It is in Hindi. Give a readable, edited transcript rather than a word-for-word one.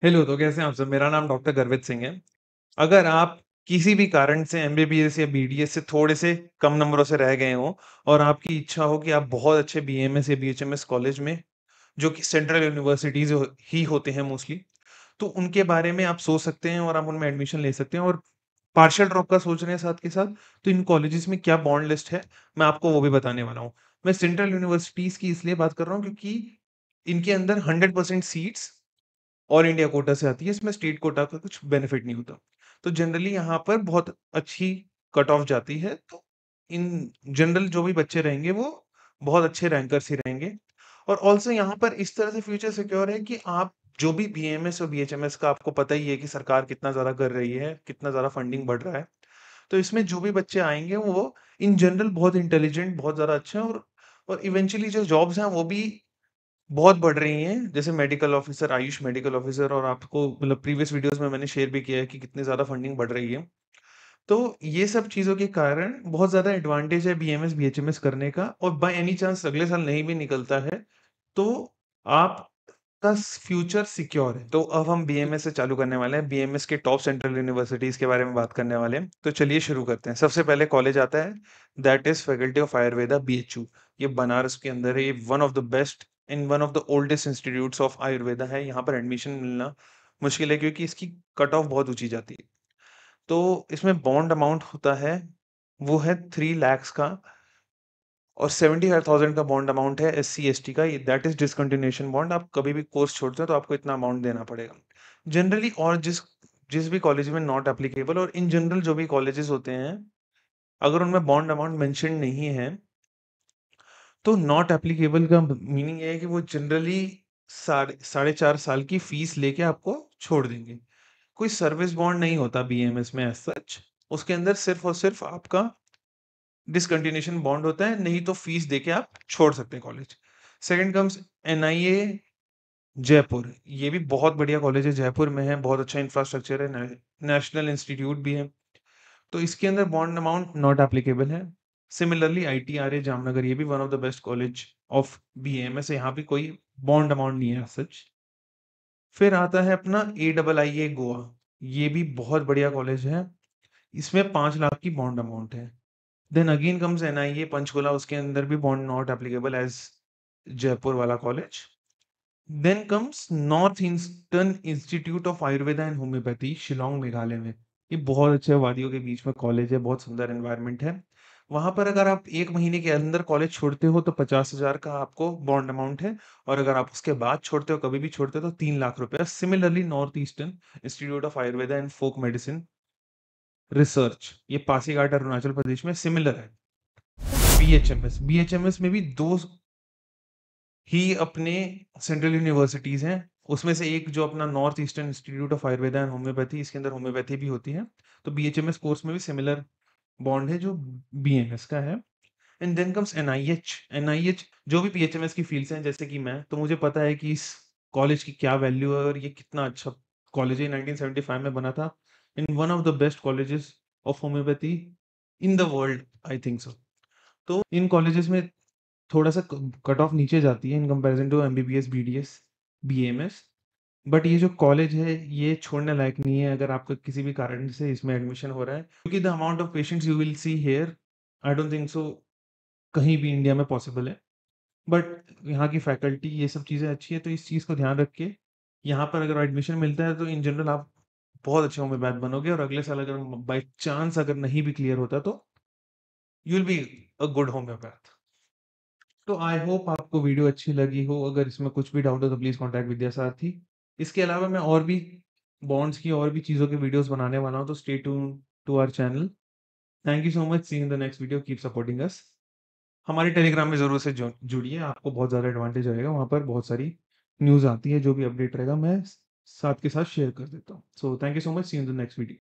हेलो, तो कैसे हैं आप सब? मेरा नाम डॉक्टर गर्वित सिंह है। अगर आप किसी भी कारण से एमबीबीएस या बीडीएस से थोड़े से कम नंबरों से रह गए हों और आपकी इच्छा हो कि आप बहुत अच्छे बीएमएस या बीएचएमएस कॉलेज में, जो कि सेंट्रल यूनिवर्सिटीज़ ही होते हैं मोस्टली, तो उनके बारे में आप सोच सकते हैं और आप उनमें एडमिशन ले सकते हैं और पार्शियल ड्रॉप का सोच रहे हैं साथ के साथ, तो इन कॉलेजेस में क्या बॉन्ड लिस्ट है, मैं आपको वो भी बताने वाला हूँ। मैं सेंट्रल यूनिवर्सिटीज़ की इसलिए बात कर रहा हूँ क्योंकि इनके अंदर 100% सीट्स ऑल इंडिया कोटा से आती है, इसमें स्टेट कोटा का कुछ बेनिफिट नहीं होता। तो जनरली यहाँ पर बहुत अच्छी कट ऑफ जाती है, तो इन जनरल जो भी बच्चे रहेंगे वो बहुत अच्छे रैंकर्स ही रहेंगे। और ऑल्सो यहाँ पर इस तरह से फ्यूचर सिक्योर है कि आप जो भी बीएमएस और बीएचएमएस का आपको पता ही है कि सरकार कितना ज़्यादा कर रही है, कितना ज़्यादा फंडिंग बढ़ रहा है। तो इसमें जो भी बच्चे आएँगे वो इन जनरल बहुत इंटेलिजेंट, बहुत ज़्यादा अच्छे हैं और इवेंचुअली जो जॉब्स हैं वो भी बहुत बढ़ रही हैं, जैसे medical officer, Ayush medical officer और आपको मतलब प्रीवियस वीडियोज़ में मैंने शेयर भी किया है कि कितनी ज़्यादा फंडिंग बढ़ रही है। तो ये सब चीज़ों के कारण बहुत ज़्यादा एडवांटेज है बीएमएस, बीएचएमएस करने का और बाय एनी चांस अगले साल नहीं भी निकलता है, तो आपका फ्यूचर सिक्योर है। तो अब हम बीएमएस से चालू करने वाले हैं, बीएमएस के टॉप सेंट्रल यूनिवर्सिटीज़ के बारे में बात करने वाले हैं। तो चलिए शुरू करते हैं। सबसे पहले कॉलेज आता है, that is faculty of Ayurveda BHU. ये बनारस के अंदर है, ये one of the best in one of the oldest institutes of Ayurveda है। यहाँ पर एडमिशन मिलना मुश्किल है क्योंकि इसकी कट ऑफ बहुत ऊँची जाती है। तो इसमें बॉन्ड अमाउंट होता है, वो है 3 लैक्स का और 75,000 का बॉन्ड अमाउंट है एससी/एसटी का, ये दैट इज़ डिसकंटिन्यूएशन बॉन्ड। आप कभी भी कोर्स छोड़ते हो तो आपको इतना अमाउंट देना पड़ेगा। जनरली और जिस जिस भी कॉलेज में नॉट एप्लीकेबल और इन जनरल जो भी कॉलेजेस होते हैं, अगर उनमें बॉन्ड अमाउंट मेंशन नहीं है, तो नॉट एप्लीकेबल का मीनिंग ये है कि वो जनरली साढ़े 4 साल की फीस लेके आपको छोड़ देंगे। कोई सर्विस बॉन्ड नहीं होता बीएमएस में एज़ सच। उसके अंदर सिर्फ़ और सिर्फ़ आपका डिसकंटिन्यूएशन बॉन्ड होता है, नहीं तो फीस देके आप छोड़ सकते हैं college. Second comes NIA Jaipur, ये भी बहुत बढ़िया कॉलेज है, जयपुर में है, बहुत अच्छा इंफ्रास्ट्रक्चर है, नेशनल इंस्टीट्यूट भी है। तो इसके अंदर बॉन्ड अमाउंट नॉट एप्लीकेबल है। सिमिलरली आईटीआरए जामनगर, ये भी one of the best college of BMS है, यहाँ पे कोई बॉन्ड अमाउंट नहीं है एज़ सच। फिर आता है अपना एआईआईए गोवा, ये भी बहुत बढ़िया कॉलेज है, इसमें 5 लाख की बॉन्ड अमाउंट है। Then again comes NIA Panchkula, उसके अंदर भी bond not applicable as Jaipur वाला college. Then comes North eastern institute of Ayurveda and homoeopathy, Shillong Meghalaya में। ये बहुत अच्छे वादियों के बीच में कॉलेज है, बहुत सुंदर एनवायरनमेंट है। वहाँ पर अगर आप 1 महीने के अंदर कॉलेज छोड़ते हो तो 50,000 का आपको बॉन्ड अमाउंट है और अगर आप उसके बाद छोड़ते हो, कभी भी छोड़ते हो तो 3 लाख रुपए। Similarly north eastern institute of Ayurveda and folk medicine research, ये पासीघाट अरुणाचल प्रदेश में सिमिलर है। बीएचएमएस, बीएचएमएस में भी 2 ही अपने सेंट्रल यूनिवर्सिटीज़ हैं। उसमें से एक जो अपना north eastern institute of Ayurveda and homeopathy, इसके अंदर होम्योपैथी भी होती है। तो बीएचएमएस कोर्स में भी सिमिलर बॉन्ड है जो बीएमएस का है। And then comes NIH, NIH जो भी बीएचएमएस की फील्ड्स हैं जैसे कि मैं, तो मुझे पता है कि इस कॉलेज की क्या वैल्यू है और ये कितना अच्छा कॉलेज है। 1975 में बना था in one of the best colleges of homeopathy in the world, I think so. तो इन कॉलेजेस में थोड़ा-सा क कट ऑफ नीचे जाती है in comparison to MBBS, BDS, BMS. But ये जो कॉलेज है, ये छोड़ने लायक नहीं है अगर आपका किसी भी कारण से इसमें एडमिशन हो रहा है। क्योंकि the amount of patients you will see here, I don't think so कहीं भी इंडिया में पॉसिबल है। बट यहाँ की फैकल्टी ये सब चीज़ें अच्छी है, तो इस चीज़ को ध्यान रख के यहाँ पर अगर एडमिशन मिलता है तो इन जनरल आप बहुत अच्छे होम्योपैथ बनोगे और अगले साल अगर बाय चांस अगर नहीं भी क्लियर होता तो you will be a good homeopath. तो आई होप आपको वीडियो अच्छी लगी हो। अगर इसमें कुछ भी डाउट हो तो प्लीज़ कॉन्टैक्ट विद्यासारथी। इसके अलावा मैं और भी बॉन्ड्स की और भी चीज़ों के वीडियोज़ बनाने वाला हूँ, तो stay tuned to our channel. Thank you so much, see you in the next video, keep supporting us. हमारे टेलीग्राम में ज़रूर से जुड़िए, आपको बहुत ज़्यादा एडवांटेज रहेगा, वहाँ पर बहुत सारी न्यूज़ आती है, जो भी अपडेट रहेगा मैं साथ के साथ शेयर कर देता हूँ। So thank you so much, see you in the next video.